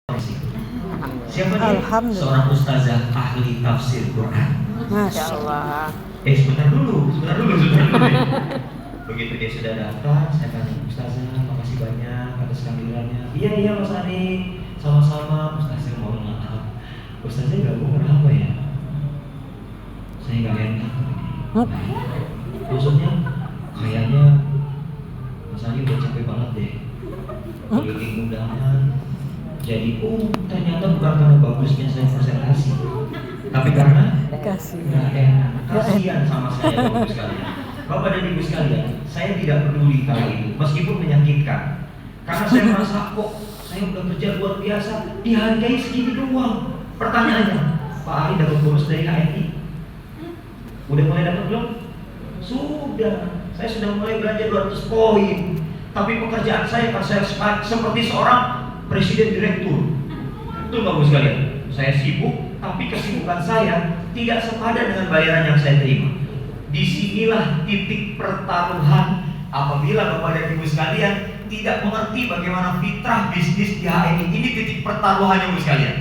Siapa dia? Seorang ustazah ahli tafsir Quran. Masya Allah. Sebentar dulu. Begitu dia sudah datang, saya tanya, ustazah, makasih banyak atas kehadirannya. Iya Mas Ani, sama-sama. Ustazah mohon maaf, ustazah gabung berapa ya? Saya nggak enak. Maksudnya, kayaknya Mas Ani udah capek banget deh. Keliling undangan. Jadi, ternyata bukan karena bagusnya saya presentasi, tapi karena nggak enak. Kasihan sama saya Bapak sekalian. Bapak dan Ibu sekalian, saya tidak peduli kali itu, meskipun menyakitkan. Karena saya merasa kok saya udah kerja luar biasa, dihargai segini doang. Pertanyaannya, Pak Ari dapat bonus dari HMI? Udah mulai dapat belum? Sudah. Saya sudah mulai belanja 200 poin. Tapi pekerjaan saya seperti seorang presiden direktur. Itu bagus sekalian. Saya sibuk, tapi kesibukan saya tidak sepadan dengan bayaran yang saya terima. Disinilah titik pertaruhan apabila Bapak dan Ibu sekalian tidak mengerti bagaimana fitrah bisnis di HMI. Ini titik pertaruhannya Ibu sekalian.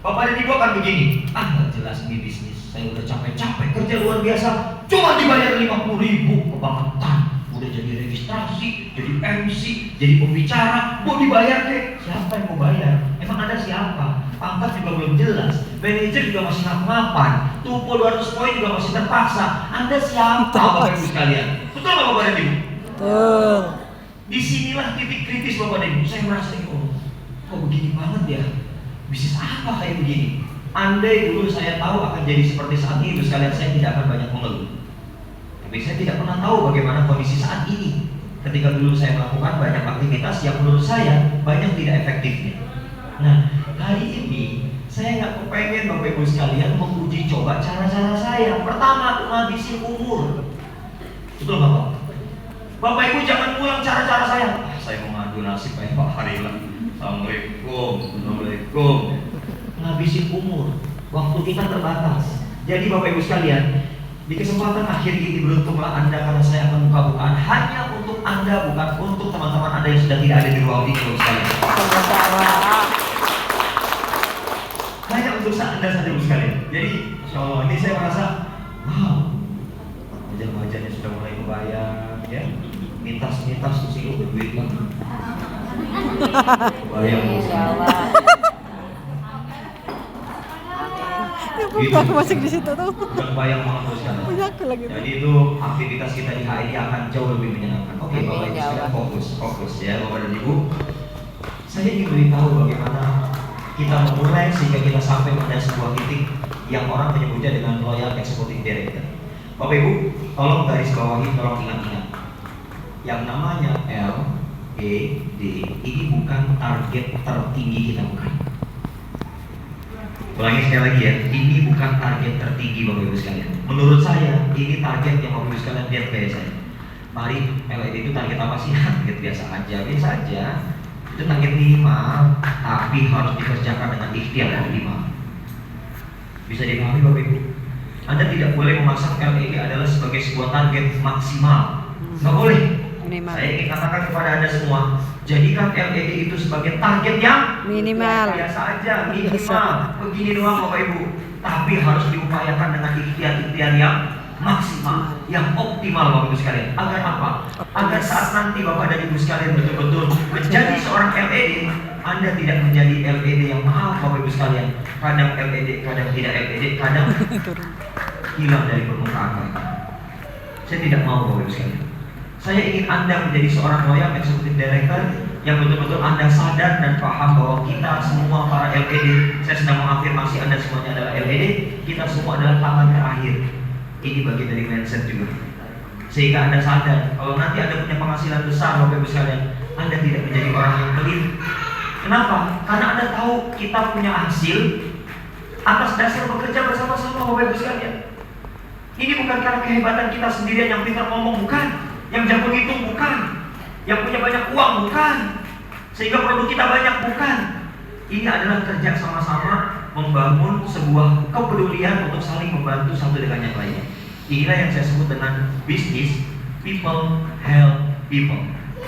Bapak dan Ibu akan begini, nggak jelas ini bisnis. Saya udah capek-capek kerja luar biasa, cuma dibayar 50.000, kebangetan. Udah jadi registrasi, jadi MC, jadi pembicara, mau dibayar deh. Siapa yang mau bayar? Emang Anda siapa? Pangkat juga belum jelas, manajer juga masih ngaku-ngapan, tumpul 200 poin juga masih terpaksa. Anda siapa Bapak Ibu sekalian? Betul nggak Bapak dan Ibu? Betul. Disinilah titik kritis Bapak dan Ibu. Saya merasa, kok begini banget ya? Bisnis apa kayak begini? Andai dulu saya tahu akan jadi seperti saat ini, Ibu sekalian, saya tidak akan banyak mengeluh. Tapi saya tidak pernah tahu bagaimana kondisi saat ini. Ketika dulu saya melakukan banyak aktivitas yang menurut saya banyak tidak efektifnya. Nah, hari ini saya nggak kepengen Bapak Ibu sekalian menguji coba cara-cara saya. Pertama, ngabisin umur. Betul nggak Pak? Bapak Ibu jangan ulang cara-cara saya. Saya mau ngadu nasib kayak Pak Harila. Assalamualaikum. Ngabisin umur. Waktu kita terbatas. Jadi Bapak Ibu sekalian, di kesempatan akhir ini beruntunglah Anda karena saya akan buka-bukaan hanya untuk Anda, bukan untuk teman-teman Anda yang sudah tidak ada di ruang ini Bapak sekalian. Hanya untuk Anda saja Bapak sekalian. Jadi, Insya Allah ini saya merasa, wow, wajah-wajahnya sudah mulai kebayang, ya. Mintas-mintas tuh sih berduit kan. Bayang Insya Allah. Gitu. Masih di situ tuh. Bayang banget sekarang. Jadi itu aktivitas kita di HMI akan jauh lebih menyenangkan. Oke, Bapak Ibu sekalian fokus ya Bapak dan Ibu. Saya ingin beritahu bagaimana kita memulai sehingga kita sampai pada sebuah titik yang orang menyebutnya dengan loyal executive director. Bapak Ibu, tolong garis bawahi, tolong ingat-ingat. Yang namanya LED ini bukan target tertinggi kita, bukan. Ulangi sekali lagi ya, ini bukan target tertinggi Bapak Ibu sekalian. Menurut saya, ini target yang Bapak Ibu sekalian lihat kayak saya. Mari, LED itu target apa sih? Target biasa aja. Itu target minimal, tapi harus dikerjakan dengan ikhtiar optimal. Bisa dipahami Bapak Ibu? Anda tidak boleh memasang LED adalah sebagai sebuah target maksimal. Nggak boleh. Saya ingin katakan kepada Anda semua, jadikan LED itu sebagai target yang minimal. Biasa aja, minimal. Begini doang Bapak Ibu. Tapi harus diupayakan dengan ikhtiar-ikhtiar yang maksimal, yang optimal Bapak Ibu sekalian. Agar apa? Agar saat nanti Bapak dan Ibu sekalian betul-betul menjadi seorang LED, Anda tidak menjadi LED yang mahal Bapak Ibu sekalian. Kadang LED, kadang tidak LED, kadang hilang dari permukaan mereka. Saya tidak mau Bapak Ibu sekalian. Saya ingin Anda menjadi seorang loyal executive director yang betul-betul Anda sadar dan paham bahwa kita semua para LED, saya sedang mengafirmasi Anda semuanya adalah LED, kita semua adalah tangan terakhir. Ini bagian dari mindset juga. Sehingga Anda sadar kalau nanti Anda punya penghasilan besar Bapak Ibu sekalian, Anda tidak menjadi orang yang pelit. Kenapa? Karena Anda tahu kita punya hasil atas dasar bekerja bersama-sama Bapak Ibu sekalian. Ini bukan karena kehebatan kita sendirian yang pintar ngomong, bukan. Yang jago hitung, bukan. Yang punya banyak uang, bukan. Sehingga produk kita banyak, bukan. Ini adalah kerja sama-sama membangun sebuah kepedulian untuk saling membantu satu dengan yang lainnya. Inilah yang saya sebut dengan bisnis people help people.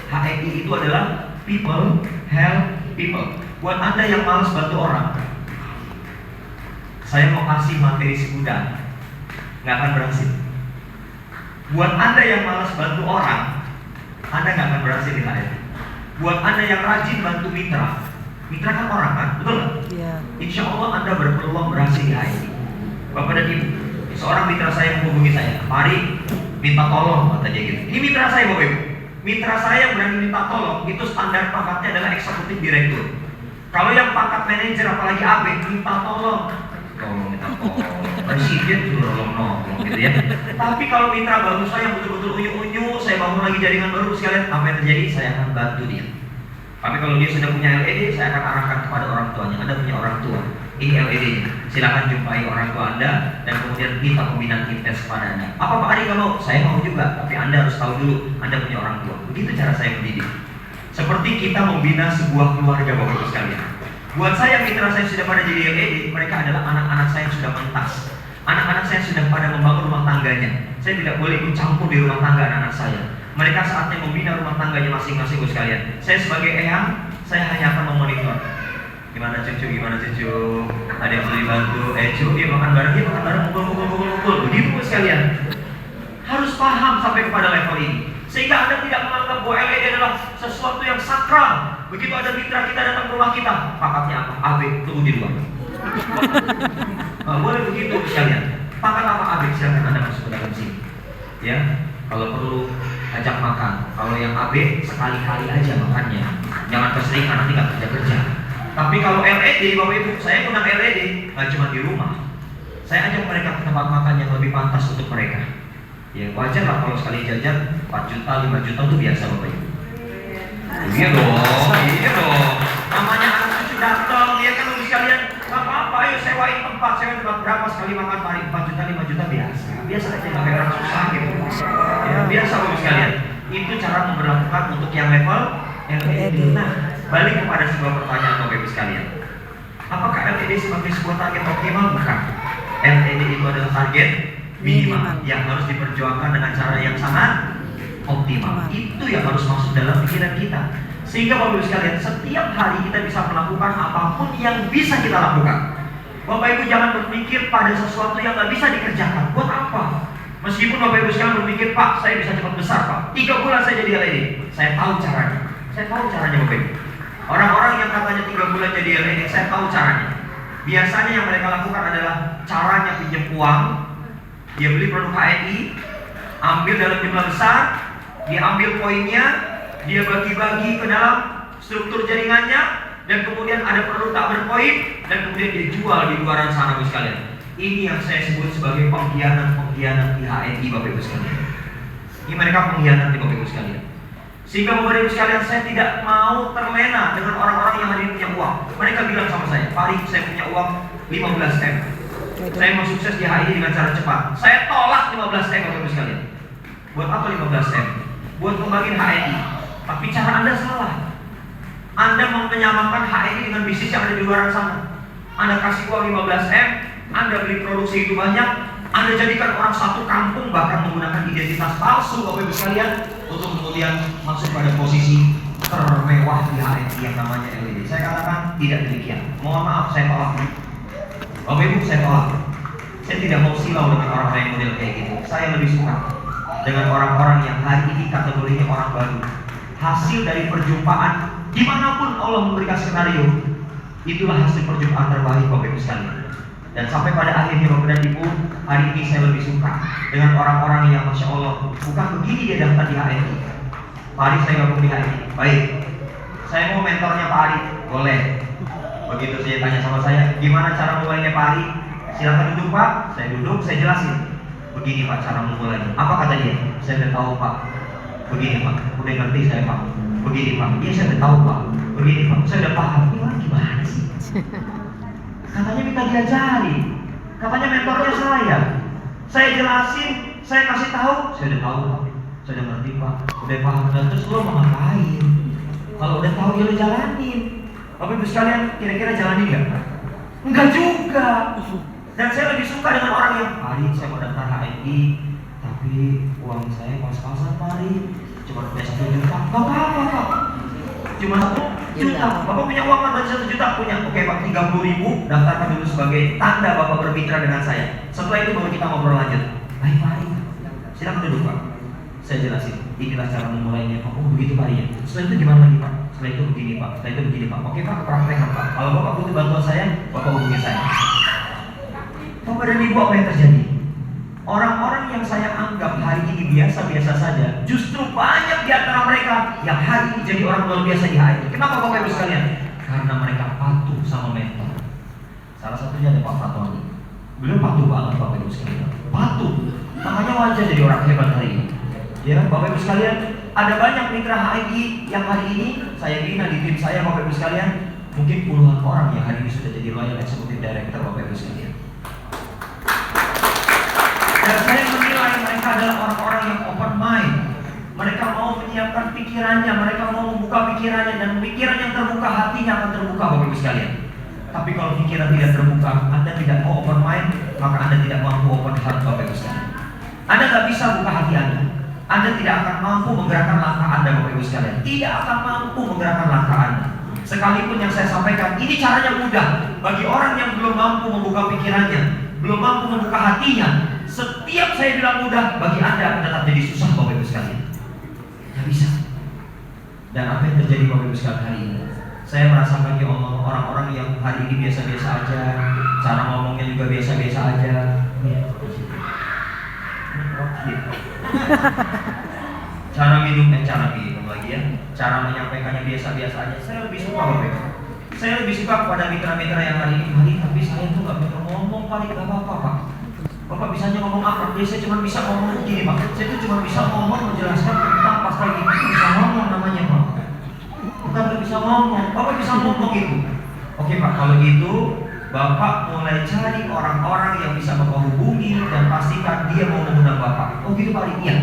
HMI itu adalah people help people. Buat Anda yang malas bantu orang, saya mau kasih materi segudang, nggak akan berhasil. Buat Anda yang malas bantu orang, Anda nggak akan berhasil di HRD. Buat Anda yang rajin bantu mitra, mitra kan orang kan, betul nggak? Iya. Insya Allah Anda berpeluang berhasil di HRD. Bapak dan Ibu, seorang mitra saya menghubungi saya, mari minta tolong, kata dia gitu. Ini mitra saya Bapak Ibu. Mitra saya berani minta tolong, itu standar pangkatnya adalah eksekutif direktur. Kalau yang pangkat manajer apalagi AB, minta tolong, minta tolong. Presiden suruh nolong gitu ya. Tapi kalau mitra baru saya yang betul-betul unyu-unyu, saya bangun lagi jaringan baru sekalian, apa yang terjadi? Saya akan bantu dia. Tapi kalau dia sudah punya LED, saya akan arahkan kepada orang tuanya. Anda punya orang tua, ini LED-nya. Silakan jumpai orang tua Anda dan kemudian minta pembinaan intens kepada Anda. Apa Pak Ari kalau saya mau juga, tapi Anda harus tahu dulu Anda punya orang tua. Begitu cara saya mendidik. Seperti kita membina sebuah keluarga Bapak Ibu sekalian. Buat saya mitra saya sudah pada jadi LED, mereka adalah anak-anak saya yang sudah mentas. Anak-anak saya sudah pada membangun rumah tangganya. Saya tidak boleh ikut campur di rumah tangga anak-anak saya. Mereka saatnya membina rumah tangganya masing-masing Bapak sekalian. Saya sebagai eyang, saya hanya akan memonitor. Gimana cucu, ada yang perlu dibantu, yuk makan bareng, mukul. Begitu Bapak sekalian. Harus paham sampai kepada level ini. Sehingga Anda tidak menganggap bahwa LED adalah sesuatu yang sakral. Begitu ada mitra kita datang ke rumah kita, pangkatnya apa? AB, tunggu di luar. Boleh begitu sekalian. Pangkat apa AB? Silakan Anda masuk ke dalam sini. Ya, kalau perlu ajak makan. Kalau yang AB sekali-kali aja makannya. Jangan keseringan, nanti nggak kerja. Tapi kalau LED, Bapak Ibu, saya undang LED nggak cuma di rumah. Saya ajak mereka ke tempat makan yang lebih pantas untuk mereka. Ya wajar lah kalau sekali jajan 4 juta, 5 juta itu biasa Bapak Ibu. Iya dong. Namanya anak cucu datang, ya kan Bapak sekalian. Gak apa-apa, ayo sewain tempat berapa sekali makan hari 4 juta, 5 juta biasa. Biasa aja, nggak kayak orang susah gitu. Ya, biasa Bapak sekalian. Itu cara memperlakukan untuk yang level LED. Nah, balik kepada sebuah pertanyaan Bapak Ibu sekalian. Apakah LED sebagai sebuah target optimal? Bukan. LED itu adalah target minimal yang harus diperjuangkan dengan cara yang sangat optimal. Itu yang harus masuk dalam pikiran kita. Sehingga Bapak Ibu sekalian, setiap hari kita bisa melakukan apapun yang bisa kita lakukan. Bapak Ibu jangan berpikir pada sesuatu yang nggak bisa dikerjakan. Buat apa? Meskipun Bapak Ibu sekalian berpikir, Pak, saya bisa cepat besar Pak, 3 bulan saya jadi LED. Saya tahu caranya. Bapak Ibu. Orang-orang yang katanya 3 bulan jadi LED, saya tahu caranya. Biasanya yang mereka lakukan adalah caranya pinjam uang. Dia beli produk HNI, ambil dalam jumlah besar, dia ambil poinnya, dia bagi-bagi ke dalam struktur jaringannya, dan kemudian ada produk tak berpoin, dan kemudian dia jual di luaran sana Bapak sekalian. Ini yang saya sebut sebagai pengkhianat di HNI Bapak Ibu sekalian. Ini mereka pengkhianat di Bapak Ibu sekalian. Sehingga Bapak Ibu sekalian, saya tidak mau terlena dengan orang-orang yang hari ini punya uang. Mereka bilang sama saya, Pak Ari, saya punya uang 15M. Saya mau sukses di HI dengan cara cepat. Saya tolak 15M Bapak Ibu sekalian. Buat apa 15M? Buat kembangin HI. Tapi cara Anda salah. Anda mau menyamakan HI dengan bisnis yang ada di luar sana. Anda kasih uang 15M, Anda beli produksi itu banyak, Anda jadikan orang satu kampung bahkan menggunakan identitas palsu Bapak Ibu sekalian untuk kemudian masuk pada posisi termewah di HI yang namanya LED. Saya katakan tidak demikian. Mohon maaf, saya tolak. Bapak Ibu, saya tolak. Saya tidak mau silau dengan orang-orang yang model kayak gitu. Saya lebih suka dengan orang-orang yang hari ini kategorinya orang baru. Hasil dari perjumpaan dimanapun Allah memberikan skenario, itulah hasil perjumpaan terbaik Bapak Ibu sekalian. Dan sampai pada akhirnya Bapak dan Ibu, hari ini saya lebih suka dengan orang-orang yang Masya Allah, bukan begini dia daftar di HNI. Pak Ari, saya gabung di HNI. Baik, saya mau mentornya Pak Ari. Boleh. Begitu saya tanya sama saya, gimana cara mulainya Pak Ari? Silakan duduk Pak. Saya duduk, saya jelasin. Begini Pak cara memulainya. Apa kata dia? Saya udah tahu Pak. Begini Pak, udah ngerti saya Pak. Begini Pak, iya saya udah tahu Pak. Begini Pak, saya udah paham. Gimana sih? Katanya minta diajari. Katanya mentornya saya. Saya jelasin, saya kasih tahu. Saya udah tahu Pak. Saya udah ngerti Pak. Udah paham. Dan terus lo mau ngapain? Kalau udah tahu ya lo jalanin. Bapak Ibu sekalian, kira-kira jalanin nggak? Enggak juga. Dan saya lebih suka dengan orang yang, Pak Ari, saya mau daftar HNI, tapi uang saya pas-pasan Pak Ari, cuma punya 1 juta. Gak apa-apa Pak. Cuma 1 juta. Bapak punya uang kan berarti 1 juta? Punya. Oke Pak, 30.000 daftarkan dulu sebagai tanda Bapak bermitra dengan saya. Setelah itu baru kita ngobrol lanjut. Baik Pak Ari, silakan duduk Pak. Saya jelasin, inilah cara memulainya Pak. Oh begitu Pak Ari ya. Setelah itu gimana lagi Pak? Setelah itu begini Pak, setelah itu begini Pak. Oke Pak, praktekkan Pak. Kalau Bapak butuh bantuan saya, Bapak hubungi saya. Bapak dan Ibu, apa yang terjadi? Orang-orang yang saya anggap hari ini biasa-biasa saja, justru banyak di antara mereka yang hari ini jadi orang luar biasa di HRI. Kenapa Bapak Ibu sekalian? Karena mereka patuh sama mentor. Salah satunya ada Pak Fatoni. Beliau patuh banget Bapak Ibu sekalian. Patuh. Makanya wajar jadi orang hebat hari ini. Ya, Bapak Ibu sekalian, ada banyak mitra HRI yang hari ini saya bina di tim saya Bapak Ibu sekalian. Mungkin puluhan orang yang hari ini sudah jadi loyal executive director Bapak Ibu sekalian. Dan saya menilai mereka adalah orang-orang yang open mind. Mereka mau menyiapkan pikirannya, mereka mau membuka pikirannya, dan pikiran yang terbuka, hatinya akan terbuka Bapak Ibu sekalian. Tapi kalau pikiran tidak terbuka, Anda tidak mau open mind, maka Anda tidak mampu open heart Bapak Ibu sekalian. Anda tidak bisa buka hati Anda tidak akan mampu menggerakkan langkah Anda Bapak Ibu sekalian. Tidak akan mampu menggerakkan langkah Anda. Sekalipun yang saya sampaikan, ini caranya mudah. Bagi orang yang belum mampu membuka pikirannya, belum mampu membuka hatinya, setiap saya bilang mudah, bagi Anda akan tetap jadi susah Bapak Ibu sekalian. Tidak bisa. Dan apa yang terjadi Bapak Ibu sekalian hari ini? Saya merasakan orang-orang yang hari ini biasa-biasa aja, cara ngomongnya juga biasa-biasa aja. Cara minum lagi ya, cara menyampaikannya biasa-biasa aja. Saya lebih suka Bapak Ibu. Saya lebih suka kepada mitra-mitra yang hari ini, tapi saya tuh nggak bisa ngomong paling nggak apa-apa Pak. Bapak bisanya ngomong apa? Dia saya cuma bisa ngomong begini Pak. Saya tuh cuma bisa ngomong menjelaskan tentang pasal ini. Bisa ngomong namanya Pak. Bukan nggak bisa ngomong. Bapak bisa ngomong itu. Oke Pak, kalau gitu Bapak mulai cari orang-orang yang bisa Bapak hubungi dan pastikan dia mau mengundang Bapak. Oh gitu Pak? Iya.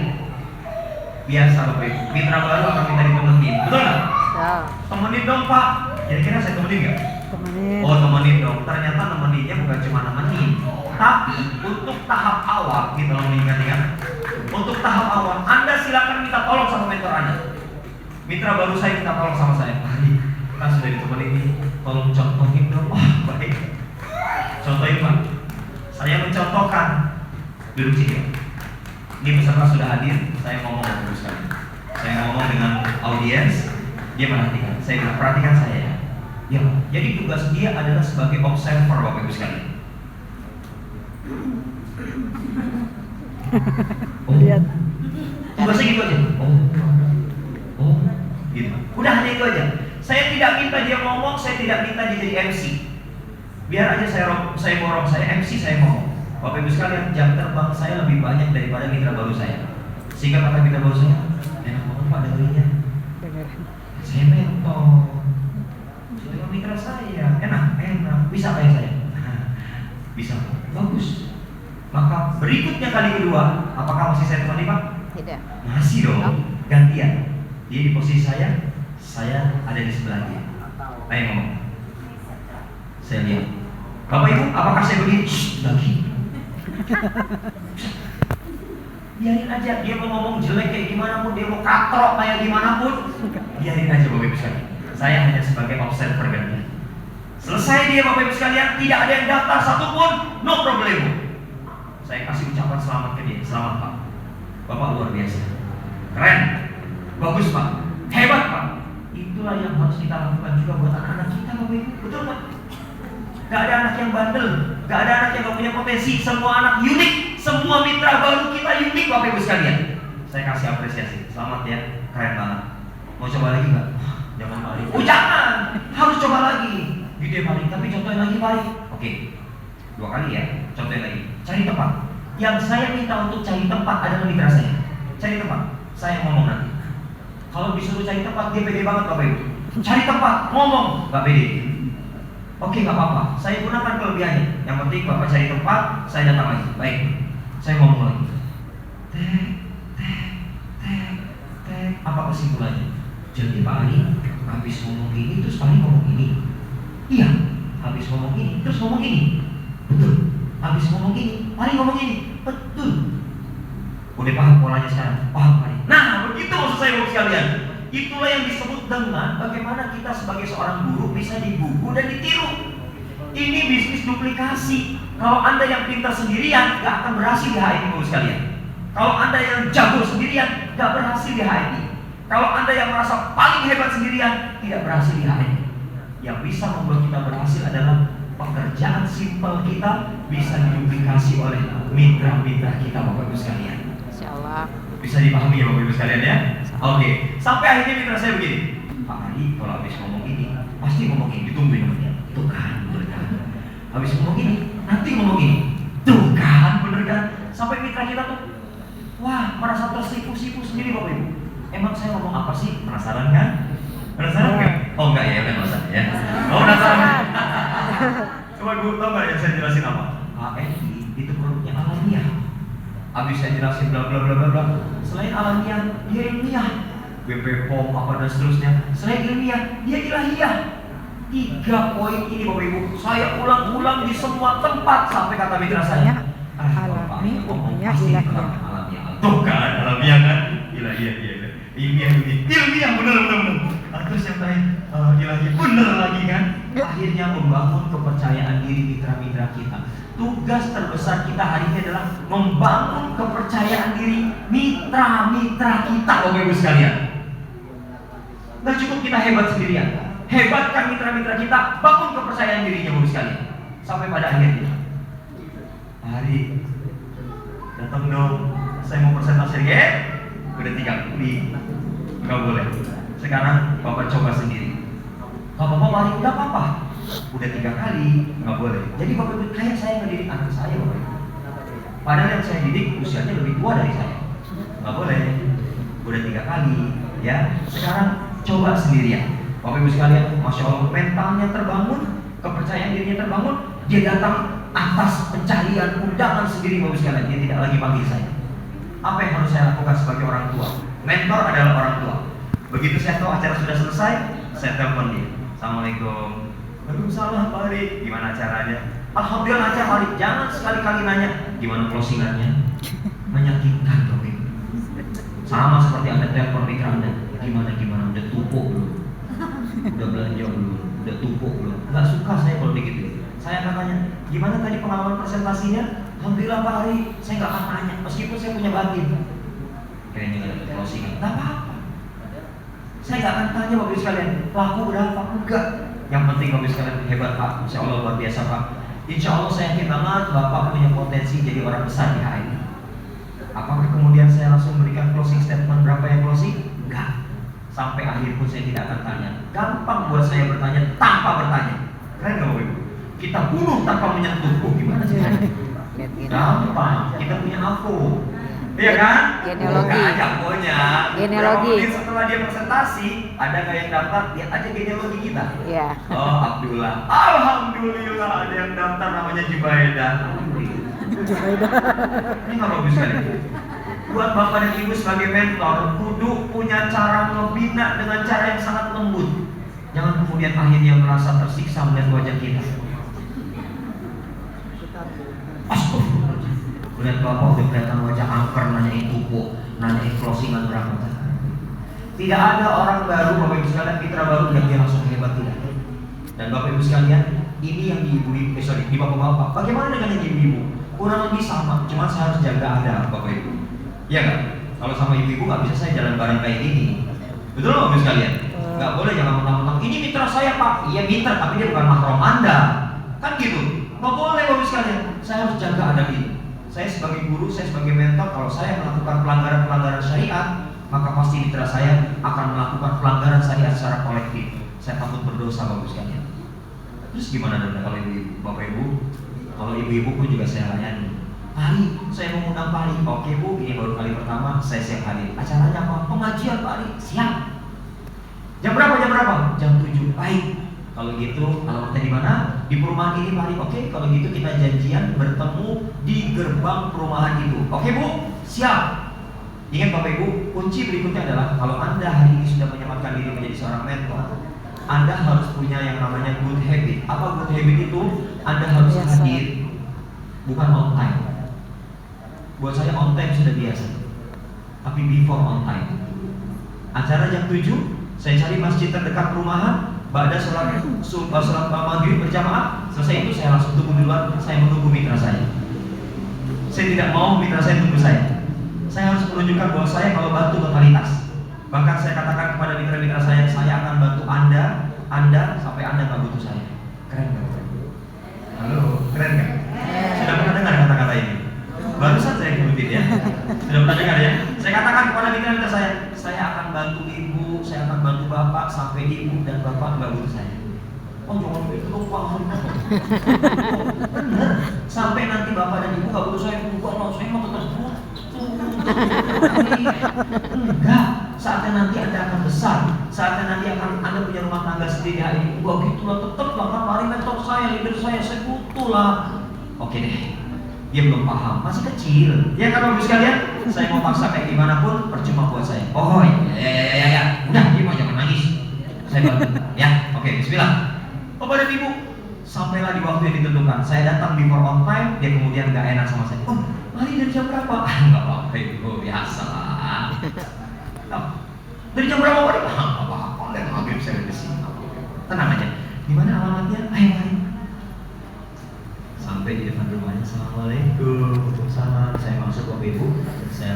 Biasa Bapak Ibu. Mitra baru akan minta ditemenin. Betul nggak? Ya. Temenin dong Pak. Kira-kira saya temenin nggak? Temenin. Oh temenin dong. Ternyata nemeninnya bukan cuma nemenin, tapi untuk tahap awal, gitu loh ingat-ingat. Untuk tahap awal, Anda silakan minta tolong sama mentor Anda. Mitra baru saya minta tolong sama saya. Hari kita sudah ditemenin ini, tolong contohin dong. Wah baik. Contohin Pak. Saya mencontohkan. Duduk sini. Ini peserta sudah hadir. Saya ngomong terus sekali. Saya ngomong dengan audiens. Dia perhatikan. Saya bilang perhatikan saya ya. Ya, jadi tugas dia adalah sebagai observer Bapak Ibu sekalian. Lihat. Tugasnya gitu aja. Oh, gitu. Udah hanya itu aja. Saya tidak minta dia ngomong, saya tidak minta dia jadi MC. Biar aja saya borong, saya MC, saya ngomong. Bapak Ibu sekalian, jam terbang saya lebih banyak daripada mitra baru saya. Sehingga kata mitra baru saya, enak banget Pak dengerinnya. Saya mentor. Jadi mitra saya, enak, bisa kayak saya. Bisa, bagus. Maka berikutnya kali kedua, apakah masih saya temani Pak? Tidak. Masih dong, gantian. Dia di posisi saya ada di sebelah dia. Ayo ngomong. Saya lihat. Bapak Ibu, apakah saya begini? Shh, lagi. Biarin aja, dia mau ngomong jelek kayak gimana pun, dia mau katrok kayak gimana pun, biarin aja Bapak Ibu sekalian. Saya hanya sebagai observer gantian. Selesai dia Bapak Ibu sekalian, tidak ada yang daftar satupun, no problem. Saya kasih ucapan selamat ke dia, selamat Pak. Bapak luar biasa, keren, bagus Pak, hebat Pak. Itulah yang harus kita lakukan juga buat anak-anak kita Bapak Ibu, betul Pak? Gak ada anak yang bandel, gak ada anak yang gak punya potensi. Semua anak unik, semua mitra baru kita unik Bapak Ibu sekalian. Saya kasih apresiasi, selamat ya, keren banget. Mau coba lagi gak? Jangan balik. Oh jangan, harus coba lagi. Gede balik, tapi contohin lagi balik. Oke, 2 kali ya, contohin lagi. Cari tempat. Yang saya minta untuk cari tempat adalah mitra saya. Cari tempat, saya ngomong nanti. Kalau disuruh cari tempat, dia pede banget Bapak Ibu. Cari tempat, ngomong, gak pede. Oke, gak apa-apa, saya gunakan kelebihannya. Yang penting Bapak cari tempat, saya datang lagi. Baik, saya ngomong lagi. Apa kesimpulannya? Jadi Pak Ali habis ngomong ini, terus Pak Ali ngomong ini. Iya, habis ngomong ini, terus ngomong ini. Betul, habis ngomong ini, Pak Ali ngomong ini. Betul. Udah paham polanya sekarang? Paham Pak Ali? Nah, begitu maksud saya Bapak sekalian. Itulah yang disebut dengan bagaimana kita sebagai seorang guru bisa dibugu dan ditiru. Ini bisnis duplikasi. Kalau Anda yang pintar sendirian, gak akan berhasil di HMI Bapak sekalian. Kalau Anda yang jago sendirian, gak berhasil di HMI. Kalau Anda yang merasa paling hebat sendirian, tidak berhasil di HMI. Yang bisa membuat kita berhasil adalah pekerjaan simpel kita bisa diduplikasi oleh mitra-mitra kita Bapak Ibu sekalian. Insyaallah. Bisa dipahami ya Bapak Ibu sekalian ya? Oke. Sampai akhirnya mitra saya begini, Pak Ari kalau habis ngomong ini pasti ngomong ini, ditungguin namanya. Tuh kan, bener kan? Habis ngomong ini, nanti ngomong ini. Tuh kan, bener kan? Sampai mitra kita tuh, wah merasa tersipu-sipu sendiri Bapak Ibu. Emang saya ngomong apa sih? Penasaran kan? Penasaran kan? Oh enggak ya, udah nggak usah ya. Oh penasaran. Coba Ibu tahu nggak yang saya jelasin apa? ANI itu produknya alamiah. Habis saya jelasin bla bla bla bla bla. Selain alamiah, dia ilmiah. BPOM apa dan seterusnya. Selain ilmiah, dia ilahiyah. 3 poin ini Bapak Ibu, saya ulang-ulang di semua tempat sampai kata mitra saya. Alami, ilmiah, ilahiyah. Alamiah. Tuh kan, alamiah kan? Ilahiyah. Ilmiah bener. Terus yang terakhir ilahiyah bener lagi kan? Akhirnya membangun kepercayaan diri mitra-mitra kita. Tugas terbesar kita hari ini adalah membangun kepercayaan diri mitra-mitra kita Bapak Ibu sekalian. Nggak cukup kita hebat sendirian. Hebatkan mitra-mitra kita, bangun kepercayaan dirinya Bapak Ibu sekalian. Sampai pada akhirnya Hari datang dong, saya mau presentasi ya. Udah 3 kali, nggak boleh. Sekarang Bapak coba sendiri. Gak apa-apa Mari, nggak apa-apa. Udah 3 kali, nggak boleh. Jadi Bapak Ibu, kayak saya ngedidik anak saya Bapak Ibu. Padahal yang saya didik usianya lebih tua dari saya. Nggak boleh. Udah 3 kali, ya. Sekarang coba sendirian. Bapak Ibu sekalian, Masya Allah, mentalnya terbangun, kepercayaan dirinya terbangun. Dia datang atas pencarian undangan sendiri Bapak Ibu sekalian. Dia tidak lagi panggil saya. Apa yang harus saya lakukan sebagai orang tua? Mentor adalah orang tua. Begitu saya tahu acara sudah selesai, saya telepon dia. Assalamualaikum. Waalaikumsalam Pak Ari. Gimana acaranya? Alhamdulillah lancar Pak Ari. Jangan sekali-kali nanya gimana closingannya. Menyakitkan Bapak Ibu. Sama seperti Anda telepon mitra Anda. Gimana udah tupuk belum? Udah belanja belum? Udah tupuk belum? Nggak suka saya kalau begitu. Saya akan tanya, gimana tadi pengalaman presentasinya? Alhamdulillah Pak Ari, saya nggak akan tanya, meskipun saya punya batin. Kayaknya nggak ada closingan, nggak apa-apa. Saya nggak akan tanya Bapak Ibu sekalian, laku berapa? Enggak. Yang penting Bapak Ibu sekalian hebat Pak, Insya Allah luar biasa Pak. Insya Allah saya yakin banget Bapak punya potensi jadi orang besar di HMI. Apakah kemudian saya langsung memberikan closing statement berapa yang closing? Enggak. Sampai akhir pun saya tidak akan tanya. Gampang buat saya bertanya tanpa bertanya. Keren nggak Bapak Ibu? Kita bunuh tanpa menyentuh. Gimana sih? Gampang. Kita punya AVO. Iya kan? Genealogi. Bukan aja AVO-nya. Genealogi. Berapa menit setelah dia presentasi, ada nggak yang daftar? Lihat aja genealogi kita. Iya. Oh Abdullah. Alhamdulillah ada yang daftar namanya Jubaida. Ini nggak bagus sekali. Buat Bapak dan Ibu sebagai mentor, kudu punya cara membina dengan cara yang sangat lembut. Jangan kemudian akhirnya merasa tersiksa melihat wajah kita. Astagfirullahaladzim. Melihat Bapak udah kelihatan wajah angker, nanyain tupuk, nanyain closingan berapa. Tidak ada orang baru, Bapak Ibu sekalian, mitra baru yang dia langsung hebat, tidak. Dan Bapak Ibu sekalian, ini yang di di bapak-bapak. Bagaimana dengan yang ibu-ibu? Kurang lebih sama, cuma saya harus jaga ada Bapak Ibu. Iya kan? Kalau sama ibu-ibu nggak bisa saya jalan bareng kayak gini. Betul Bapak Ibu sekalian? Nggak boleh jangan mentang-mentang ini mitra saya Pak. Iya mitra, tapi dia bukan mahram Anda. Kan gitu. Nggak boleh Bapak Ibu sekalian. Saya harus jaga adab ini. Saya sebagai guru, saya sebagai mentor, kalau saya melakukan pelanggaran-pelanggaran syariat, maka pasti mitra saya akan melakukan pelanggaran syariat secara kolektif. Saya takut berdosa Bapak Ibu sekalian. Terus gimana dong kalau ibu, Bapak Ibu? Kalau ibu-ibu pun juga saya layani. Pak Ari, saya mau undang Pak Ari. Oke Bu, ini baru kali pertama, saya siap hadir. Acaranya apa? Pengajian Pak Ari. Siap. Jam berapa? Jam 7. Baik. Kalau gitu, alamatnya di mana? Di perumahan ini Pak Ari. Oke, kalau gitu kita janjian bertemu di gerbang perumahan itu. Oke Bu? Siap. Ingat Bapak Ibu, kunci berikutnya adalah kalau Anda hari ini sudah menyematkan diri menjadi seorang mentor, Anda harus punya yang namanya good habit. Apa good habit itu? Anda harus hadir, bukan on time. Buat saya on time sudah biasa, tapi before on time. Acara jam 7, saya cari masjid terdekat perumahan. Ba'da sholat maghrib berjamaah, selesai itu saya langsung tunggu di luar. Saya menunggu mitra saya. Saya tidak mau mitra saya tunggu saya. Saya harus menunjukkan bahwa saya kalau bantu totalitas. Bahkan saya katakan kepada mitra-mitra saya akan bantu Anda sampai Anda nggak butuh saya. Keren nggak? Halo, keren nggak? Sudah pernah dengar kata-kata ini? Barusan saya ikutin ya. Sudah pernah dengar ya? Saya katakan kepada mitra-mitra saya akan bantu ibu, saya akan bantu bapak sampai ibu dan bapak nggak butuh saya. Oh jangan begitu dong, paham. Bener. Sampai nanti bapak dan ibu nggak butuh saya, saya mau tetap butuh. Enggak. Saatnya nanti Anda akan besar, saatnya nanti akan Anda punya rumah tangga sendiri. Ya ini gua gitulah, tetap lah kan mari mentor saya, leader saya butuh lah. Oke deh. Dia belum paham, masih kecil. Ya kan Bapak sekalian, saya mau paksa kayak gimana pun percuma buat saya. Oh ya. Udah, dia jangan nangis. Saya bantu. Ya, oke, bismillah. Bapak dan Ibu, sampailah di waktu yang ditentukan. Saya datang before on time, dia kemudian gak enak sama saya. Oh, mari dari jam berapa? Enggak apa-apa Ibu, biasa lah. Dari jam berapa mari? Enggak apa-apa, dan maghrib saya di sini. Tenang aja. Di mana alamatnya? Ayo mari. Sampai di depan rumahnya, assalamualaikum, waalaikumsalam. Saya masuk Bapak Ibu, saya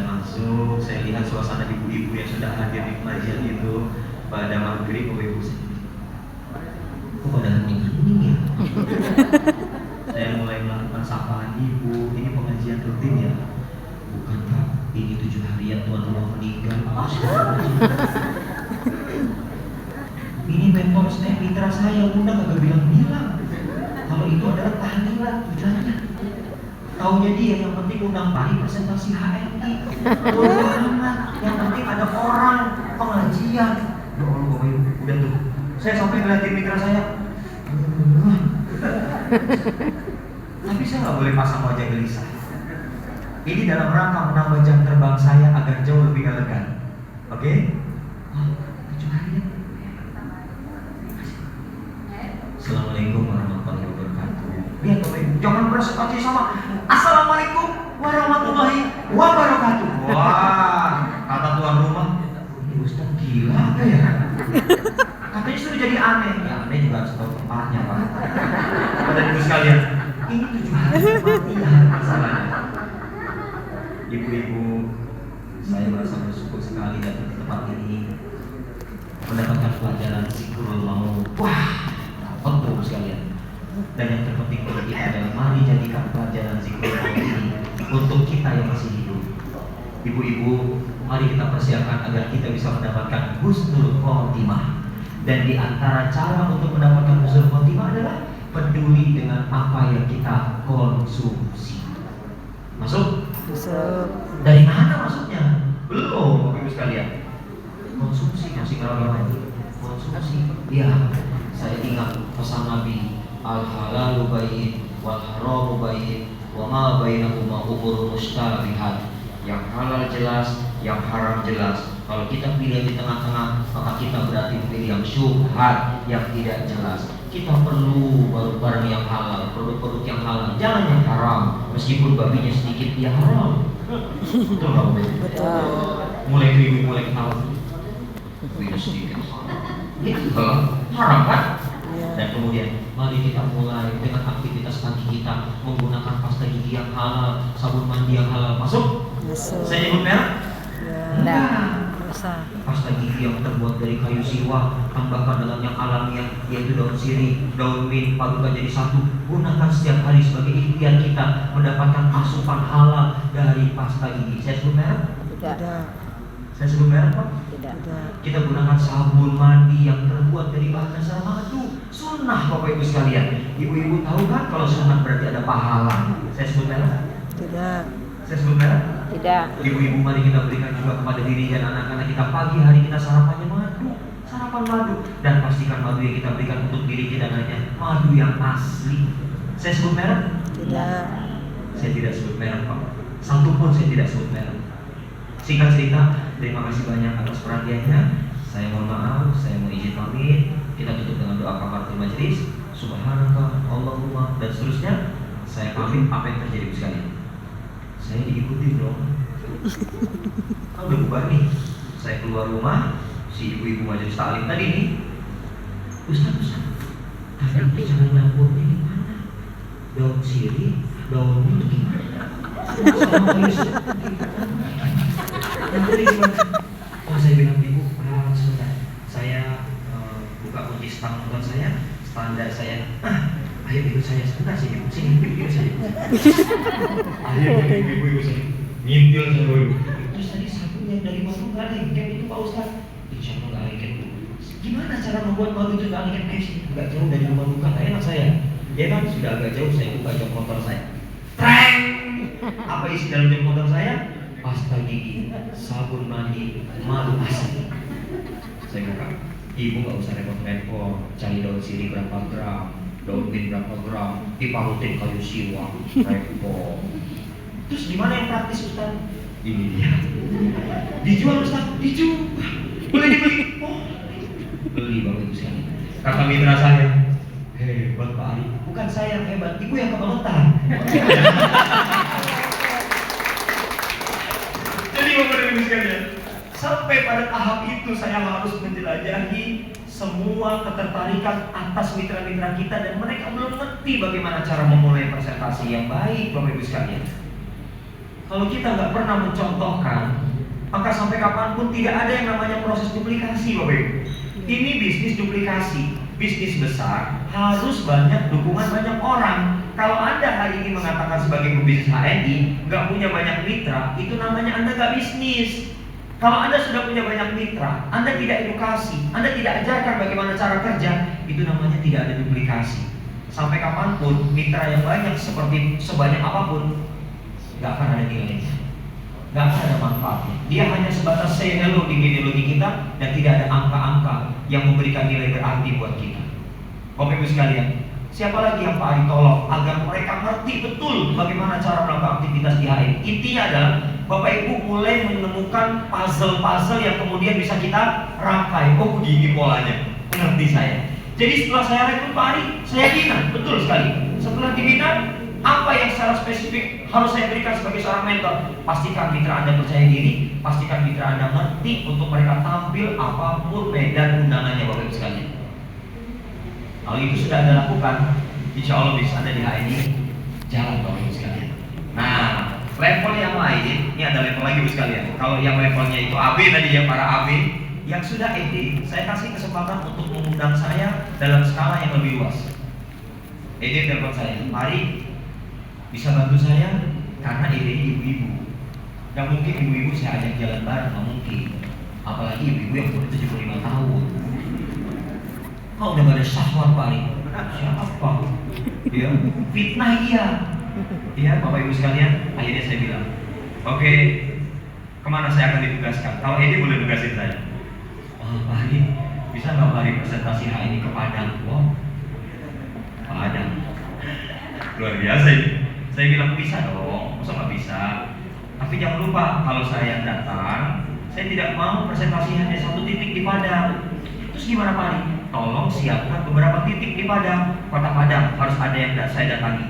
lihat suasana ibu-ibu yang sudah hadir di pengajian itu pada maghrib. Bapak Ibu, kok pada hening ya? Saya mulai melakukan sapaan ibu. Ini pengajian rutin ya? Bukan Pak, ini 7 harian tuan rumah meninggal. Ini mentor saya, mitra saya, udah kagak bilang-bilang. Kalau itu adalah tahlilan tujuannya. Taunya dia yang penting undang pari presentasi HRI. Yang penting ada orang pengajian. Ya Allah, udah tuh. Saya sampai ngeliatin mitra saya. Tapi saya nggak boleh pasang wajah gelisah. Ini dalam rangka menambah jam terbang saya agar jauh lebih elegan. Oke? Assalamualaikum warahmatullahi wabarakatuh. Lihat Bapak Ibu, jangan presentasi sama Assalamualaikum warahmatullahi wabarakatuh. Wah, kata tuan rumah, ini Ustaz gila apa ya? Katanya sudah jadi aneh. Ya aneh juga harus tahu tempatnya Pak. Pada ibu sekalian, ini 7 hari mati masalahnya. Ibu-ibu, saya merasa bersyukur sekali datang di tempat ini, mendapatkan pelajaran zikrul maut. Wah, betul sekalian. Dan yang terpenting bagi kita adalah mari jadikan pelajaran zikrul maut ini untuk kita yang masih hidup. Ibu-ibu, mari kita persiapkan agar kita bisa mendapatkan husnul khotimah. Dan di antara cara untuk mendapatkan husnul khotimah adalah peduli dengan apa yang kita konsumsi. Masuk? Masuk. Dari mana masuknya? Belum, Bapak Ibu sekalian. Konsumsi masih keragaman. Konsumsi. Ya, saya ingat pesan Nabi, al-halalu bayyin wal haramu bayyin wa ma bainahuma umur mustabihat. Yang halal jelas, yang haram jelas. Kalau kita pilih di tengah-tengah, maka kita berarti pilih yang syubhat, yang tidak jelas. Kita perlu barang yang halal, produk-produk yang halal, jangan yang haram. Meskipun babinya sedikit, dia haram. Betul nggak Bu? Betul. Mulai ibu mulai ketawa. Babinya sedikit haram. Itu haram kan? Dan kemudian mari kita mulai dengan aktivitas pagi kita menggunakan pasta gigi yang halal, sabun mandi yang halal. Masuk? Masuk. Saya nyebut merek? Ya. Bisa. Pasta gigi yang terbuat dari kayu siwa, tambahkan dengan yang alamiah yaitu daun sirih, daun mint, padukan jadi satu. Gunakan setiap hari sebagai ikhtiar kita mendapatkan asupan halal dari pasta gigi. Saya sebut merek? Tidak. Saya sebut merek Pak? Tidak. Kita gunakan sabun mandi yang terbuat dari bahan dasar madu. Sunnah Bapak Ibu sekalian. Ibu-ibu tahu kan kalau sunnah berarti ada pahala. Saya sebut merek? Tidak. Saya sebut merek? Tidak. Ibu-ibu mari kita berikan juga kepada diri dan anak-anak kita pagi hari kita sarapannya madu, sarapan madu, dan pastikan madu yang kita berikan untuk diri kita dan anaknya madu yang asli. Saya sebut merek? Tidak. Saya tidak sebut merek Pak. Satu pun saya tidak sebut merek. Singkat cerita, terima kasih banyak atas perhatiannya. Saya mohon maaf, saya mau izin pamit. Kita tutup dengan doa kafaratul majelis. Subhanallah, Allahumma dan seterusnya. Saya pamit. Apa yang terjadi sekalian? Saya diikuti dong. Kan udah bubar nih. Saya keluar rumah, si ibu-ibu majelis taklim tadi nih, Ustaz, tadi cara nyampurnya gimana? Daun sirih, daunnya itu gimana? Sama kayak oh, saya bilang ibu, sebentar, saya buka kunci stang motor saya, standar saya. Ayo ikut saya sebentar sini, ikut saya. Ayo ibu saya, ngintil sama ibu. Terus tadi sapunya dari mana nggak lengket itu Pak Ustaz? Insya Allah nggak lengket. Gimana cara membuat batu itu nggak lengket? Nggak jauh dari rumah duka, nggak enak saya. Ya kan sudah agak jauh, saya buka jok motor saya. Treng! Apa isi dalam jok motor saya? Pasta gigi, sabun mandi, madu asam. Saya buka. Ibu nggak usah repot-repot, cari daun sirih berapa gram, daun mint berapa gram, diparutin kayu siwak, repot. Terus gimana yang praktis Ustaz? Ini dia. Dijual Ustaz, dijual. Boleh dibeli? Oh, beli Bapak Ibu sekalian. Kata mitra saya, hebat Pak Ari. Bukan saya yang hebat, ibu yang kebangetan. Jadi Bapak Ibu sekalian, sampai pada tahap itu saya harus menjelajahi semua ketertarikan atas mitra-mitra kita dan mereka belum ngerti bagaimana cara memulai presentasi yang baik Bapak Ibu sekalian. Kalau kita nggak pernah mencontohkan, maka sampai kapanpun tidak ada yang namanya proses duplikasi Bapak Ibu. Ini bisnis duplikasi, bisnis besar harus banyak dukungan banyak orang. Kalau Anda hari ini mengatakan sebagai pebisnis HNI nggak punya banyak mitra, itu namanya Anda nggak bisnis. Kalau Anda sudah punya banyak mitra, Anda tidak edukasi, Anda tidak ajarkan bagaimana cara kerja, itu namanya tidak ada duplikasi. Sampai kapanpun mitra yang banyak sebanyak apapun nggak akan ada nilainya, nggak akan ada manfaatnya. Dia hanya sebatas say hello di genealogi kita dan tidak ada angka-angka yang memberikan nilai berarti buat kita. Bapak Ibu sekalian, siapa lagi yang Pak Ari tolong agar mereka ngerti betul bagaimana cara melakukan aktivitas di HI? Intinya adalah Bapak Ibu mulai menemukan puzzle-puzzle yang kemudian bisa kita rangkai. Oh begini polanya, ngerti saya. Jadi setelah saya rekrut Pak Ari, saya bina, betul sekali. Setelah dibina, apa yang secara spesifik harus saya berikan sebagai seorang mentor? Pastikan mitra Anda percaya diri, pastikan mitra Anda ngerti untuk mereka tampil apapun medan undangannya Bapak Ibu sekalian. Kalau itu sudah Anda lakukan, insya Allah bisa Anda di HNI jalan Bapak Ibu sekalian. Nah, level yang lain, ini ada level lagi Ibu sekalian. Kalau yang levelnya itu AB tadi ya, para AB yang sudah ED, saya kasih kesempatan untuk mengundang saya dalam skala yang lebih luas. ED telepon saya, mari bisa bantu saya karena ED ibu-ibu. Yang mungkin ibu-ibu saya ajak jalan bareng, nggak mungkin. Apalagi ibu-ibu yang umur 75 tahun. Kau udah gak ada syahwat Pak Ari? Siapa? Ya, fitnah iya. Iya Bapak Ibu sekalian, akhirnya saya bilang, oke, kemana saya akan ditugaskan? Kalau ED boleh tugasin saya. Oh Pak Ari, bisa nggak Pak Ari presentasi hari ini ke Padang? Wow, Padang, luar biasa ini. Saya bilang bisa dong, masa nggak bisa? Tapi jangan lupa kalau saya datang, saya tidak mau presentasi hanya satu titik di Padang. Terus gimana Pak Ari? Tolong siapkan beberapa titik di Padang. Kota Padang harus ada yang saya datangi.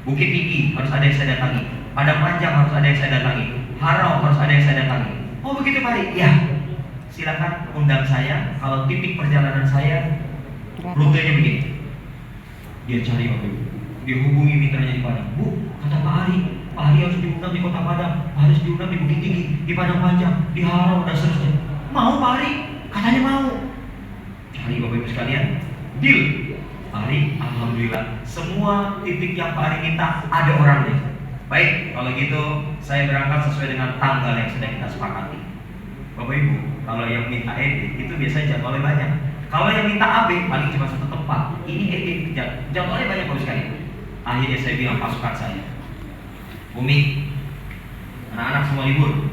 Bukit Tinggi harus ada yang saya datangi. Padang Panjang harus ada yang saya datangi. Harau harus ada yang saya datangi. Oh begitu Pak Ari? Ya. Silakan undang saya. Kalau titik perjalanan saya rutenya begini. Dia cari waktu itu. Dia hubungi mitranya di Padang. Bu, kata Pak Ari harus diundang di Kota Padang, harus diundang di Bukit Tinggi, di Padang Panjang, di Harau dan seterusnya. Mau Pak Ari? Katanya mau. Cari Bapak Ibu sekalian, deal. Pak Ari, alhamdulillah, semua titik yang Pak Ari minta ada orangnya. Baik, kalau gitu saya berangkat sesuai dengan tanggal yang sudah kita sepakati. Bapak Ibu, kalau yang minta ED itu biasanya jadwalnya banyak. Kalau yang minta AB paling cuma satu tempat. Ini ED jadwalnya banyak Bapak Ibu sekalian. Akhirnya saya bilang pasukan saya, Bumi, anak-anak semua libur.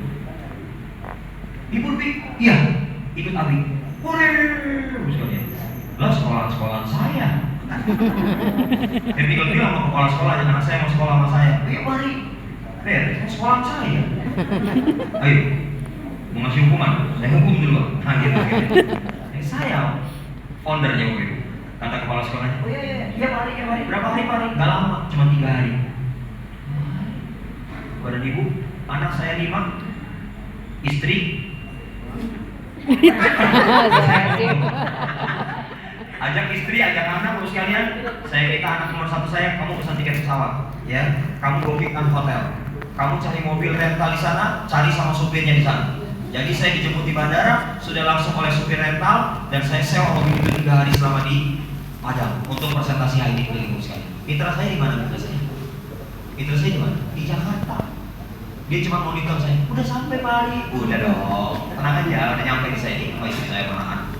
Libur Bi? Iya, ikut Abi. Boleh, Bapak sekalian. Lah sekolah saya. Dia tinggal bilang sama kepala sekolahnya, anak saya mau sekolah sama saya. Iya mari, sekolah saya. Ayo, mau ngasih hukuman? Saya hukum dulu. Nah gitu. Saya foundernya Bapak Ibu. Kata kepala sekolahnya, oh iya mari. Berapa hari Pak Ari? Gak lama, cuma 3 hari. Badan Ibu, anak saya 5, istri Ajak istri, ajak anak, terus sekalian. Saya minta anak nomor satu saya, kamu pesan tiket pesawat, ya. Kamu bookingkan hotel. Kamu cari mobil rental di sana, cari sama supirnya di sana. Jadi saya dijemput di bandara, sudah langsung oleh supir rental, dan saya sewa mobil itu 3 hari selama di Padang untuk presentasi hari ini sekali. Mitra saya di mana mitra saya? Mitra saya di mana? Di Jakarta. Dia cuma monitor saya, udah sampai Pak Ali. Udah dong, tenang aja, udah nyampe di saya ini, sama istri saya pernah.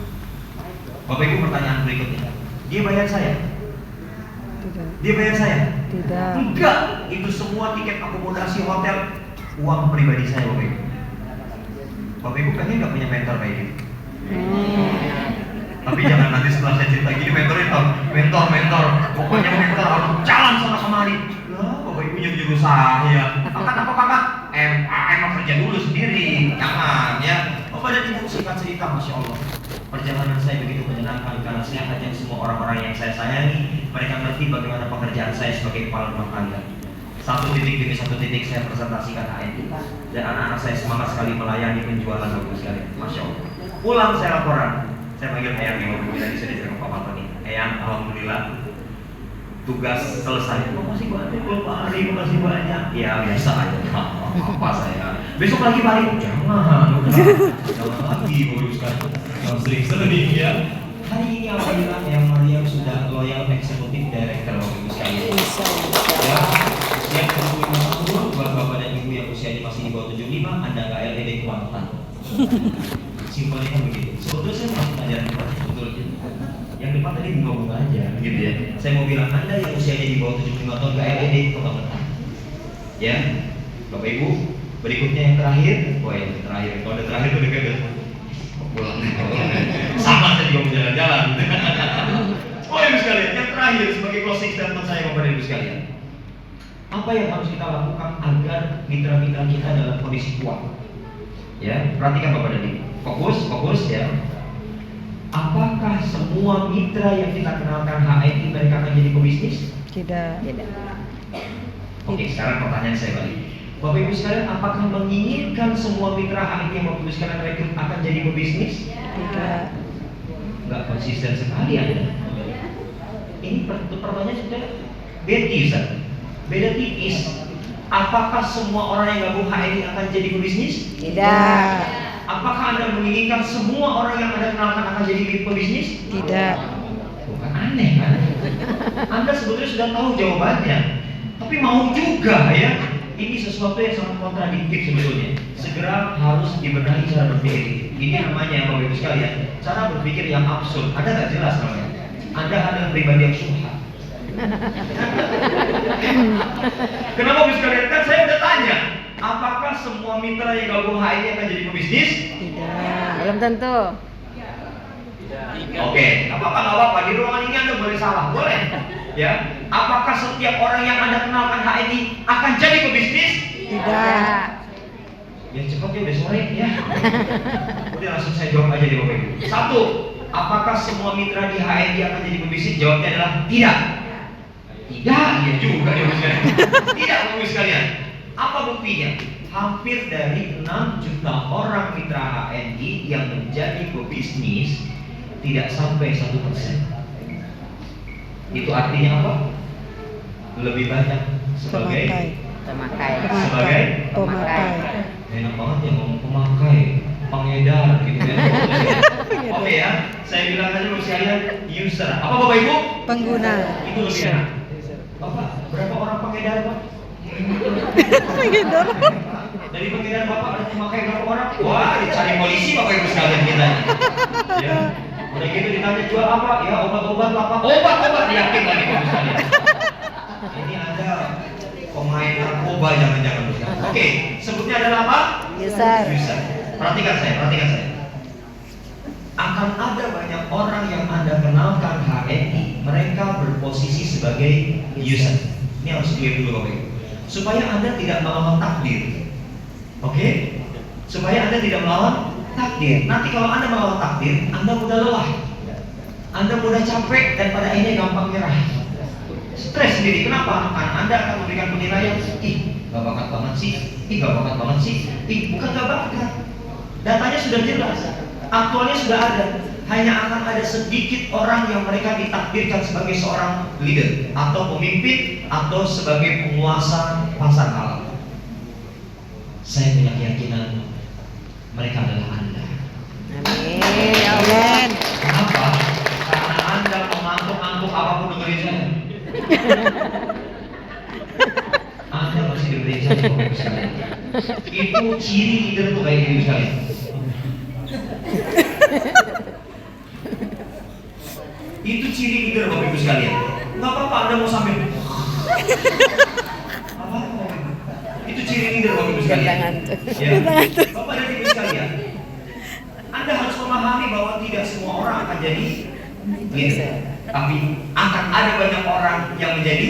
Bapak Ibu, pertanyaan berikutnya, dia bayar saya? Tidak. Dia bayar saya? Tidak. Enggak, itu semua tiket akomodasi hotel uang pribadi saya, Bapak Ibu. Bapak Ibu pengen nggak punya mentor kayak gitu? Tapi jangan nanti setelah saya cerita gini mentor, pokoknya mentor harus jalan sana kemari. Lah, Bapak Ibu nyuruh saya. Apa kakak? emang kerja dulu sendiri, jangan ya. Bapak dan Ibu singkat cerita, masya Allah. Perjalanan saya begitu menyenangkan karena saya ajak semua orang-orang yang saya sayangi. Mereka ngerti bagaimana pekerjaan saya sebagai kepala rumah tangga. Satu titik demi satu titik saya presentasikan HNI, dan anak-anak saya semangat sekali melayani penjualan bagus sekali. Masya Allah. Pulang saya laporan, saya panggil Eyang yang mobil tadi sudah dengan Pak Maltoni. Eyang, alhamdulillah tugas selesai. Makasih banyak Pak Ali, makasih banyak. Ya biasa aja, apa saya. Besok lagi balik, jangan lagi bagus sekali. Yang sering-sering ya. Hari ini alhamdulillah yang Mariam sudah loyal eksekutif director Bapak Ibu sekalian. Ya, siap 25 tahun buat Bapak dan Ibu yang usianya masih di bawah 75, Anda nggak LED kuantan. Simpelnya kan begitu. Sebetulnya saya masih ngajarin sebetulnya. Yang depan tadi bunga-bunga aja, gitu ya. Saya mau bilang Anda yang usianya di bawah 75 tahun nggak LED kebangetan. Ya, Bapak Ibu. Berikutnya yang terakhir, yang terakhir. Kalau ada terakhir itu dekat pulang. Sama saya juga mau jalan-jalan. Ibu sekalian, yang terakhir sebagai closing statement saya kepada Ibu sekalian. Apa yang harus kita lakukan agar mitra-mitra kita dalam kondisi kuat? Ya, perhatikan Bapak dan Ibu. Fokus ya. Apakah semua mitra yang kita kenalkan HNI mereka akan jadi pebisnis? Tidak. Oke, sekarang pertanyaan saya balik. Bapak Ibu sekalian, apakah menginginkan semua mitra HNI yang Bapak Ibu sekalian rekrut akan jadi pebisnis? Tidak. Nggak konsisten sekali Anda. Ini pertanyaan sudah beda tipis. Apakah semua orang yang gabung HNI akan jadi pebisnis? Tidak. Apakah Anda menginginkan semua orang yang Anda kenalkan akan jadi pebisnis? Tidak. Bukan aneh kan? Anda sebetulnya sudah tahu jawabannya, tapi mau juga ya. Ini sesuatu yang sangat kontradiktif sebetulnya. Segera harus dibenahi cara berpikir. Ini namanya Bapak Ibu sekalian, cara berpikir yang absurd. Ada nggak jelas namanya? Anda adalah pribadi yang subhat. Kenapa Bapak Ibu sekalian? Kan saya udah tanya, apakah semua mitra yang gabung HNI akan jadi pebisnis? Tidak. Belum tentu. Oke, nggak apa-apa. Di ruangan ini Anda boleh salah, boleh. Ya, apakah setiap orang yang Anda kenalkan HNI akan jadi pebisnis? Tidak. Ya cepat ya, udah sore ya. Udah langsung saya jawab aja deh Bapak Ibu. 1. Apakah semua mitra di HNI akan jadi pebisnis? Jawabnya adalah tidak. Tidak, iya juga ya Bapak sekalian. Tidak Bapak Ibu sekalian. Apa buktinya? Hampir dari 6 juta orang mitra HNI yang menjadi pebisnis tidak sampai 1%. Itu artinya apa? Lebih banyak sebagai Pemakai. enak banget ya ngomong pemakai, pengedar gitu ya. Oke ya, saya bilang aja Bapak sekalian user. Apa Bapak Ibu? Pengguna. Itu lebih enak. Bapak, berapa orang pengedar Pak? Pengedar. Dari pengedar Bapak ada pemakai berapa orang? Wah, dicari polisi Bapak Ibu sekalian kita. Ya. Udah gitu ditanya jual apa? Ya obat-obat apa? Obat yakin lagi Bapak sekalian. Ini ada pemain narkoba jangan-jangan. Oke, sebutnya adalah apa? User. Perhatikan saya. Akan ada banyak orang yang Anda kenalkan HNI, mereka berposisi sebagai user. Ini harus clear dulu Bapak Ibu. Supaya Anda tidak melawan takdir. Oke? Supaya Anda tidak melawan takdir. Nanti kalau Anda melawan takdir, Anda mudah lelah, Anda mudah capek, dan pada akhirnya gampang nyerah, stres sendiri. Kenapa? Karena Anda akan memberikan penilaian, gak bakat banget sih, gak bakat banget sih, bukan gak bakat. Datanya sudah jelas. Aktualnya sudah ada. Hanya akan ada sedikit orang yang mereka ditakdirkan sebagai seorang leader atau pemimpin atau sebagai penguasa pasar malam. Saya punya keyakinan mereka adalah Anda. Amin. Amin. Kenapa? Karena Anda mengantuk-antuk apapun dengerin saya. Anda masih dengerin saya Bapak Ibu sekalian. Itu ciri leader tuh kayak gini sekalian. Itu ciri leader Bapak Ibu sekalian. Nggak apa-apa Anda mau sambil apa-apa. Itu ciri leader Bapak Ibu sekalian. Ya. Bapak dan Ibu sekalian, Anda harus memahami bahwa tidak semua orang akan jadi leader, tapi akan ada banyak orang yang menjadi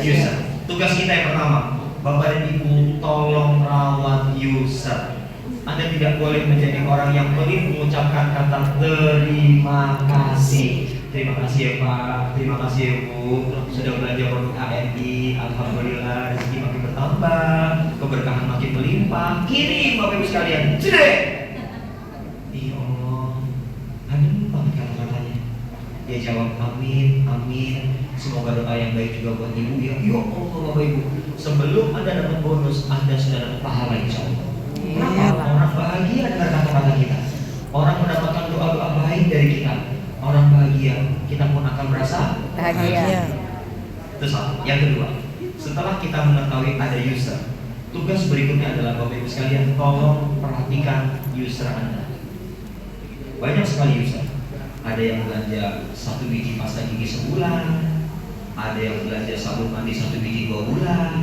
user. Tugas kita yang pertama, Bapak dan Ibu, tolong rawat user. Anda tidak boleh menjadi orang yang pelit mengucapkan kata terima kasih. Terima kasih ya Pak, terima kasih ya Bu, sudah belanja produk ANI, alhamdulillah rezeki makin bertambah, keberkahan makin melimpah. Kirim Bapak Ibu sekalian, sudah. Ya Allah, Anda lupa kata-katanya. Dia jawab amin, amin. Semoga doa yang baik juga buat Ibu ya. Ya Allah Bapak Ibu, sebelum Anda dapat bonus, Anda sudah dapat pahala insya Allah. Kenapa? Orang bahagia dengan kata-kata kita. Orang mendapatkan doa-doa baik dari kita. Orang bahagia, kita pun akan merasa Bahagia. Itu satu. Yang kedua, setelah kita mengetahui ada user, tugas berikutnya adalah Bapak Ibu sekalian, tolong perhatikan user Anda. Banyak sekali user. Ada yang belanja 1 biji pasta gigi sebulan, ada yang belanja sabun mandi 1 biji 2 bulan,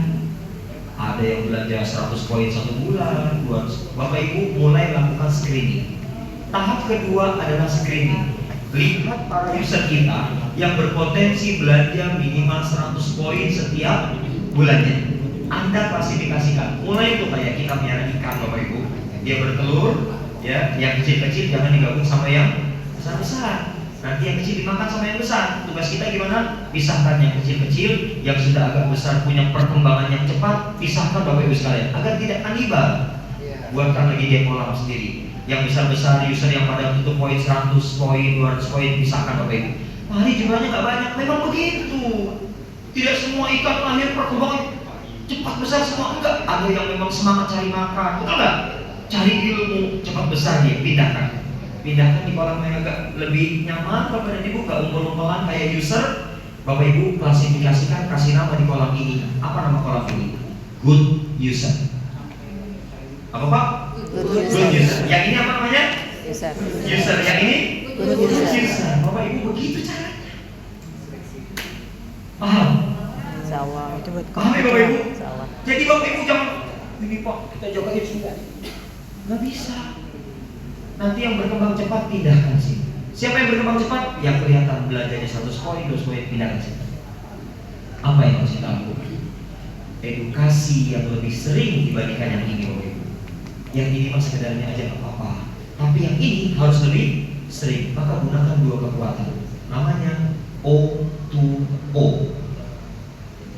ada yang belanja 100 poin 1 bulan, 200. Bapak Ibu mulai lakukan screening. Tahap kedua adalah screening. Lihat para user kita yang berpotensi belanja minimal 100 poin setiap bulannya. Anda klasifikasikan. Mulai itu kayak kita piara ikan Bapak Ibu. Dia bertelur, ya, yang kecil-kecil jangan digabung sama yang besar-besar. Nanti yang kecil dimakan sama yang besar. Tugas kita gimana? Pisahkan yang kecil-kecil, yang sudah agak besar punya perkembangan yang cepat, pisahkan Bapak Ibu sekalian agar tidak kanibal. Buatkan lagi dia kolam sendiri. Yang besar-besar user yang pada untuk poin 100 poin, 200 poin, pisahkan Bapak Ibu. Hari jumlahnya nggak banyak, memang begitu. Tidak semua ikan lahir perkembangan cepat besar semua, enggak. Ada yang memang semangat cari makan, betul nggak? Cari ilmu cepat besar dia, pindahkan di kolam yang agak lebih nyaman. Bapak dan Ibu nggak umpel-umpelan kayak user. Bapak Ibu klasifikasikan, kasih nama di kolam ini. Apa nama kolam ini? Good user. Apa Pak? Good user. Yang ini apa namanya? User. User. Yang ini? Good user. Bapak Ibu begitu caranya. Paham? Insyaallah. Paham ya Bapak Ibu? Insyaallah. Jadi Bapak Ibu jangan ini Pak, kita jagain semua. Nggak bisa. Nanti yang berkembang cepat pindahkan sini. Siapa yang berkembang cepat? Yang kelihatan belanjanya 100 poin, 200 poin, pindahkan sini. Apa yang harus kita lakukan? Edukasi yang lebih sering dibandingkan yang ini Bapak Ibu. Yang ini mas sekedarnya aja nggak apa-apa. Tapi yang ini harus lebih sering. Maka gunakan 2 kekuatan. Namanya O2O.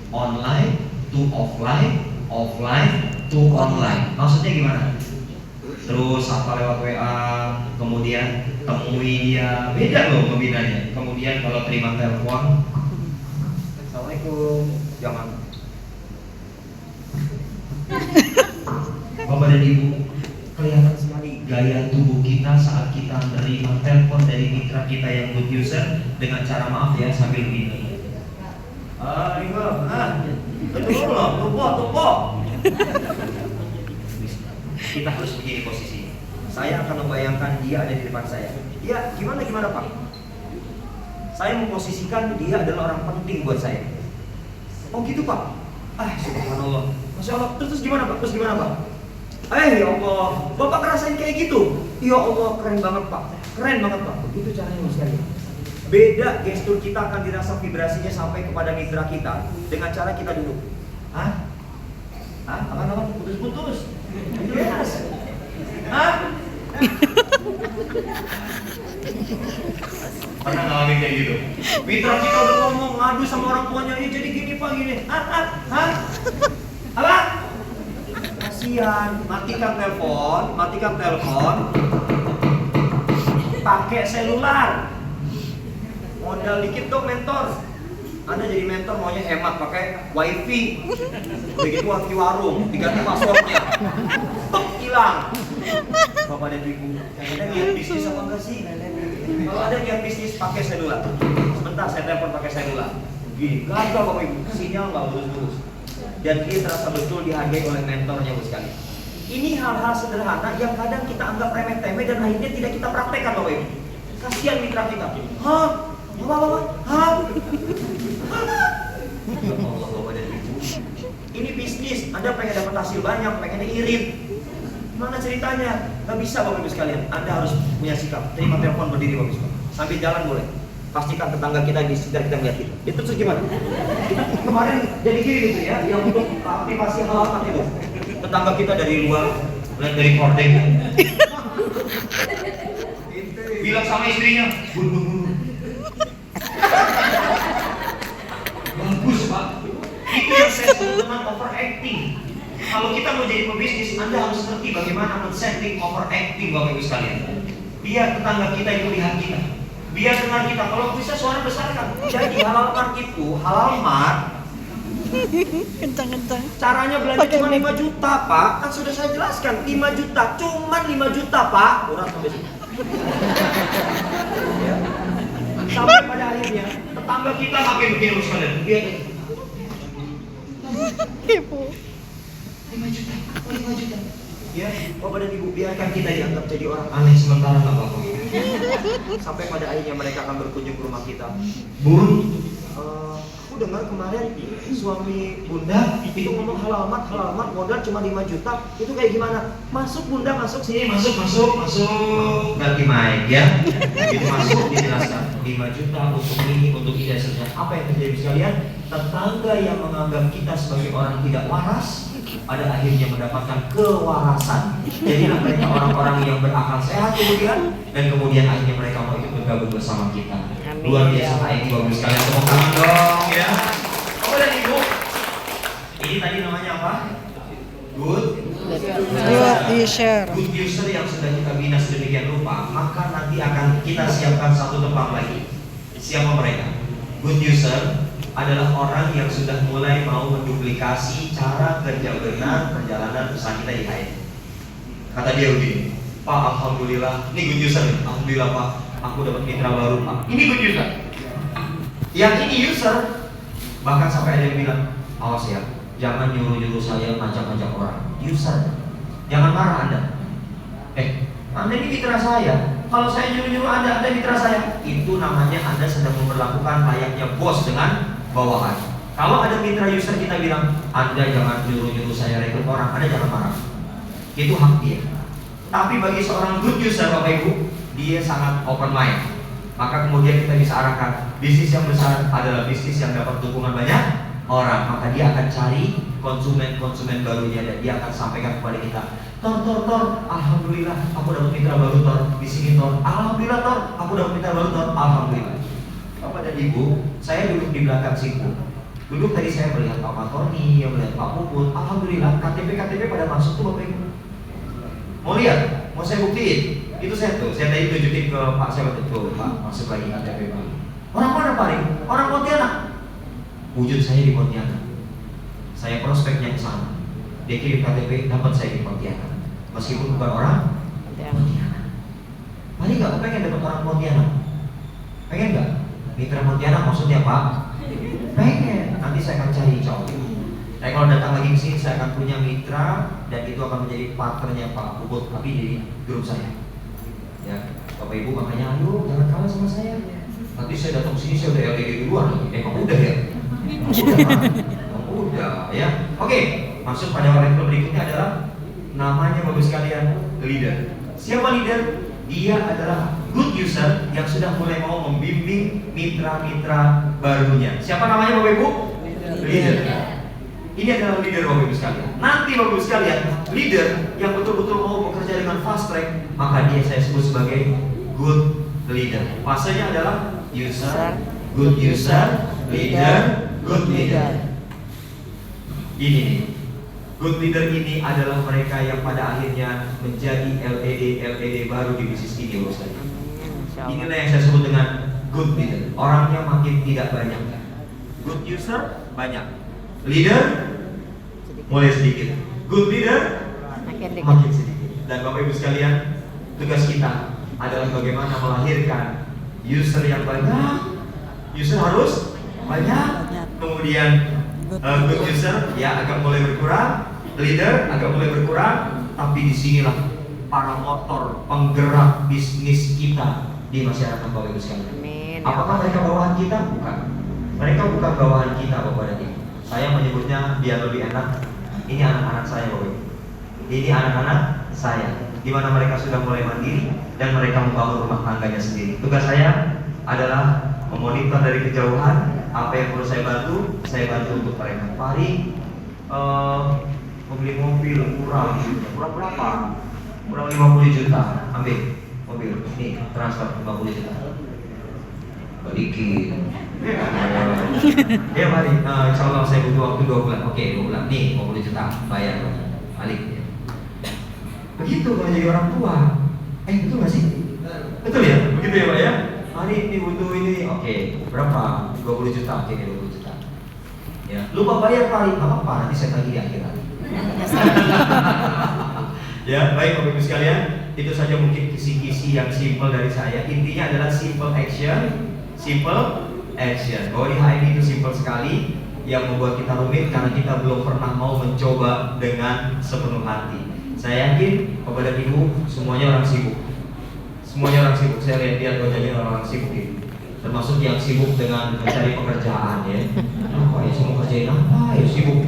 Online to offline, offline to online. Maksudnya gimana? Terus apa lewat WA, kemudian temui dia, beda loh pembinanya. Kemudian kalau terima telepon, Assalamualaikum, jangan. Bapak dan Ibu, kelihatan sekali gaya tubuh kita saat kita menerima telepon dari mitra kita yang good user dengan cara maaf ya sambil begini. Betul loh, tupo. Kita harus begini posisi. Saya akan membayangkan dia ada di depan saya. Ya, gimana Pak? Saya memposisikan dia adalah orang penting buat saya. Oh gitu Pak? Subhanallah. Masya Allah. Terus gimana Pak? Ya Allah, Bapak ngerasain kayak gitu? Ya Allah, keren banget Pak. Begitu caranya Mas sekali. Beda gestur kita akan dirasa vibrasinya sampai kepada mitra kita dengan cara kita duduk. Apa putus-putus? Yes. Pernah ngalamin kayak gitu? Mitra kita udah ngomong, ngadu sama orang tuanya, jadi gini Pak, gini. Apa? Kasihan, matikan telepon. pakai selular. Modal dikit dong mentor. Anda jadi mentor maunya hemat pakai wifi. Begitu wifi warung, diganti passwordnya. Tek, hilang. Bapak dan Ibu, ada niat bisnis apa enggak sih? Kalau ada niat bisnis pakai selular. Sebentar saya telepon pakai selular. Gini, gagal Bapak Ibu, sinyal nggak lurus-lurus. Dan dia terasa betul dihargai oleh mentornya Bu sekali. Ini hal-hal sederhana yang kadang kita anggap remeh-temeh dan akhirnya tidak kita praktekkan Bapak Ibu. Kasihan mitra kita. Hah? Bapak? Hah? Ya Allah Bapak dan Ibu, ini bisnis, Anda pengen dapat hasil banyak, pengennya irit. Mana ceritanya? Gak bisa Bapak Ibu sekalian. Anda harus punya sikap. Terima telepon, berdiri Bapak Ibu. Sambil jalan boleh. Pastikan tetangga kita di sekitar kita melihat kita. Itu terus gimana? Kemarin jadi gini gitu ya, yang untuk aktivasi halaman itu. Tetangga kita dari luar, lihat dari kordeng. Bilang sama istrinya, bun. Bagus Pak. Itu yang saya sebut dengan overacting. Kalau kita mau jadi pebisnis, Anda harus ngerti bagaimana men-setting overacting Bapak Ibu sekalian. Biar tetangga kita itu lihat kita. Biar dengar kita. Kalau bisa suara besarkan. Jadi halal mart itu, halal mart. Kencang-kencang. Caranya belanja cuma 5 juta Pak. Kan sudah saya jelaskan, 5 juta. Cuman 5 juta Pak. Murah sampai sini. Ya. Sampai pada akhirnya tetangga kita makin begini sekalian. Lihat ini. Ibu. 5 juta. Ya, Bapak dan Ibu, biarkan kita dianggap jadi orang aneh sementara nggak apa-apa. Sampai pada akhirnya mereka akan berkunjung ke rumah kita. Bun, aku dengar kemarin suami Bunda itu ngomong halal mart modal cuma 5 juta. Itu kayak gimana? Masuk Bunda, masuk sini, masuk. Ganti mic ya. Begitu masuk dijelaskan 5 juta untuk ini, untuk ini, apa yang terjadi sekalian? Tetangga yang menganggap kita sebagai orang tidak waras pada akhirnya mendapatkan kewarasan. Jadilah mereka orang-orang yang berakal sehat dan kemudian akhirnya mereka mau ikut bergabung bersama kita. Amin. Luar biasa Pak Edi, bagus sekalian, tepuk tangan dong ya. Bapak dan Ibu, ini tadi namanya apa? Good user. Good user yang sudah kita bina sedemikian rupa, maka nanti akan kita siapkan satu tempat lagi. Siapa mereka? Good user adalah orang yang sudah mulai mau menduplikasi cara kerja benar perjalanan usaha kita di HN. Kata dia begini, Pak, alhamdulillah, ini good user nih. Alhamdulillah Pak, aku dapat mitra baru Pak. Ini good user. Yang ini user, bahkan sampai ada yang bilang, awas ya, jangan nyuruh-nyuruh saya ngajak-ngajak orang. User, jangan marah Anda. Anda ini mitra saya. Kalau saya nyuruh-nyuruh Anda mitra saya. Itu namanya Anda sedang memperlakukan layaknya bos dengan bawahan. Kalau ada mitra user kita bilang, Anda jangan nyuruh-nyuruh saya rekrut orang, Anda jangan marah. Itu hak dia. Tapi bagi seorang good user Bapak Ibu, dia sangat open mind. Maka kemudian kita bisa arahkan bisnis yang besar adalah bisnis yang dapat dukungan banyak orang. Maka dia akan cari konsumen barunya dan dia akan sampaikan kepada kita, Tor, alhamdulillah aku dapat mitra baru Tor di sini Tor. Alhamdulillah Tor, aku dapat mitra baru Tor. Alhamdulillah. Bapak dan Ibu, saya duduk di belakang situ. Duduk tadi saya melihat Pak Matoni, melihat Pak Puput. Alhamdulillah, KTP pada masuk tuh Bapak Ibu. Mau lihat? Mau saya buktiin? Itu saya tadi tunjukin ke Pak siapa tuh, Pak, masuk lagi KTP Pak. Orang mana Pak? Orang Pontianak. Wujud saya di Pontianak. Saya prospeknya ke sana. Dia kirim KTP, dapat saya di Pontianak. Meskipun bukan orang Pontianak. Paling nggak kepengen dapat orang Pontianak? Pengen nggak? Mitra Pontianak maksudnya Pak? Pengen. Nanti saya akan cari insya Allah. Saya kalau datang lagi ke sini saya akan punya mitra dan itu akan menjadi partnernya Pak Puput, tapi di grup saya. Ya, Bapak Ibu makanya ayo jangan kalah sama saya. Nanti saya datang ke sini saya udah LDG duluan lagi. Emang udah ya? Udah ya. Oke, masuk pada level berikutnya adalah namanya Bapak sekalian leader. Siapa leader? Dia adalah good user yang sudah mulai mau membimbing mitra-mitra barunya. Siapa namanya Bapak Ibu? Leader. Ini adalah leader Bapak Ibu sekalian. Nanti Bapak Ibu sekalian, leader yang betul-betul mau bekerja dengan fast track, maka dia saya sebut sebagai good leader. Fasenya adalah user, good user, leader, good leader. Ini nih. Good leader ini adalah mereka yang pada akhirnya menjadi LED baru di bisnis ini Bapak sekalian. Masya Allah. Inilah yang saya sebut dengan good leader. Orangnya makin tidak banyak. Good user banyak. Leader mulai sedikit. Good leader Makin dikit. makin sedikit. Dan Bapak Ibu sekalian, tugas kita adalah bagaimana melahirkan user yang banyak. User harus banyak. Kemudian good user ya agak mulai berkurang. Leader agak mulai berkurang. Tapi disinilah para motor penggerak bisnis kita di masyarakat Bapak Ibu sekalian. Amin. Apakah mereka bawahan kita? Bukan. Mereka bukan bawahan kita Bapak dan Ibu. Saya menyebutnya biar lebih enak. Ini anak-anak saya Bapak Ibu. Ini anak-anak saya. Di mana mereka sudah mulai mandiri dan mereka membangun rumah tangganya sendiri. Tugas saya adalah memonitor dari kejauhan apa yang perlu saya bantu untuk mereka. Pak Ari, membeli mobil kurang berapa? Kurang 50 juta, ambil mobil, ini transfer 50 juta. Balikin. Ya mari, insya Allah saya butuh waktu 2 bulan. Oke, 2 bulan. Nih 50 juta, bayar, balik. Begitu kalau jadi orang tua. Betul nggak sih? Betul ya? Begitu ya Pak ya? Hari ini butuh ini, oke, berapa? 20 juta, oke 20 juta. Ya, lupa bayar kali, nggak apa-apa, nanti saya tagih di akhirat. Ya, baik Bapak Ibu sekalian, itu saja mungkin kisi-kisi yang simple dari saya. Intinya adalah simple action. Bahwa di HMI itu simple sekali, yang membuat kita rumit karena kita belum pernah mau mencoba dengan sepenuh hati. Saya yakin Bapak dan Ibu semuanya orang sibuk. Saya lihat wajahnya orang sibuk ini. Termasuk yang sibuk dengan mencari pekerjaan ya. Apa ya, semua kerjain apa ya, sibuk.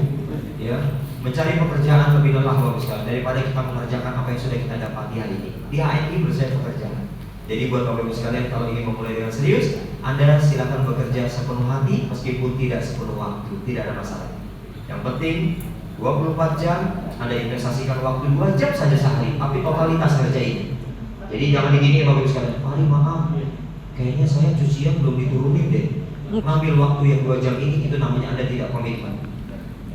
Ya. Mencari pekerjaan lebih lelah Bapak sekalian daripada kita mengerjakan apa yang sudah kita dapati hari ini. Di HMI bersama pekerjaan. Jadi buat Bapak Ibu sekalian, kalau ingin memulai dengan serius, Anda silakan bekerja sepenuh hati meskipun tidak sepenuh waktu, tidak ada masalah. Yang penting 24 jam Anda investasikan waktu 2 jam saja sehari, tapi totalitas kerja ini. Jadi jangan begini ya Bapak Ibu sekalian. Mari maaf, kayaknya saya cucian belum diturunin deh. Ngambil waktu yang 2 jam ini, itu namanya Anda tidak komitmen.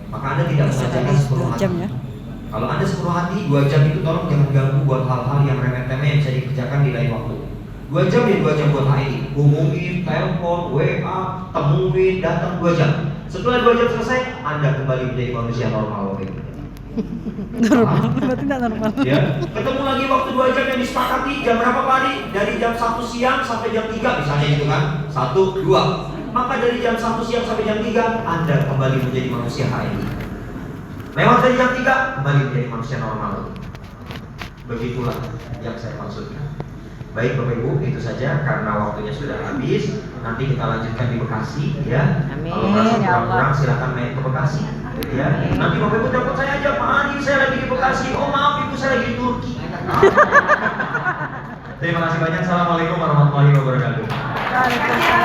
Maka Anda tidak mengerjakan sepenuh hati. Ya. Kalau Anda sepenuh hati, 2 jam itu tolong jangan ganggu buat hal-hal yang remeh-temeh yang bisa dikerjakan di lain waktu. 2 jam ya 2 jam buat HMI. Hubungin, telepon, WA, temuin, datang 2 jam. Setelah 2 jam selesai, Anda kembali menjadi manusia normal. Oke. Normal, berarti tidak normal. Ya, ketemu lagi waktu 2 jam yang disepakati. Jam berapa Pak Adi? Dari jam 1 siang sampai jam 3 misalnya gitu kan. 1, 2. Maka dari jam 1 siang sampai jam 3 Anda kembali menjadi manusia HMI. Lewat dari jam 3 kembali menjadi manusia normal. Begitulah yang saya maksudkan. Baik Bapak Ibu, itu saja karena waktunya sudah habis. Nanti kita lanjutkan di Bekasi ya. Amin, Kalau merasa ya kurang-kurang Allah. silakan main ke Bekasi ya. Nanti Bapak Ibu telepon saya aja, Pak Adi saya lagi di Bekasi. Oh maaf Ibu saya lagi di Turki. Terima kasih banyak. Assalamualaikum warahmatullahi wabarakatuh. Waalaikumsalam.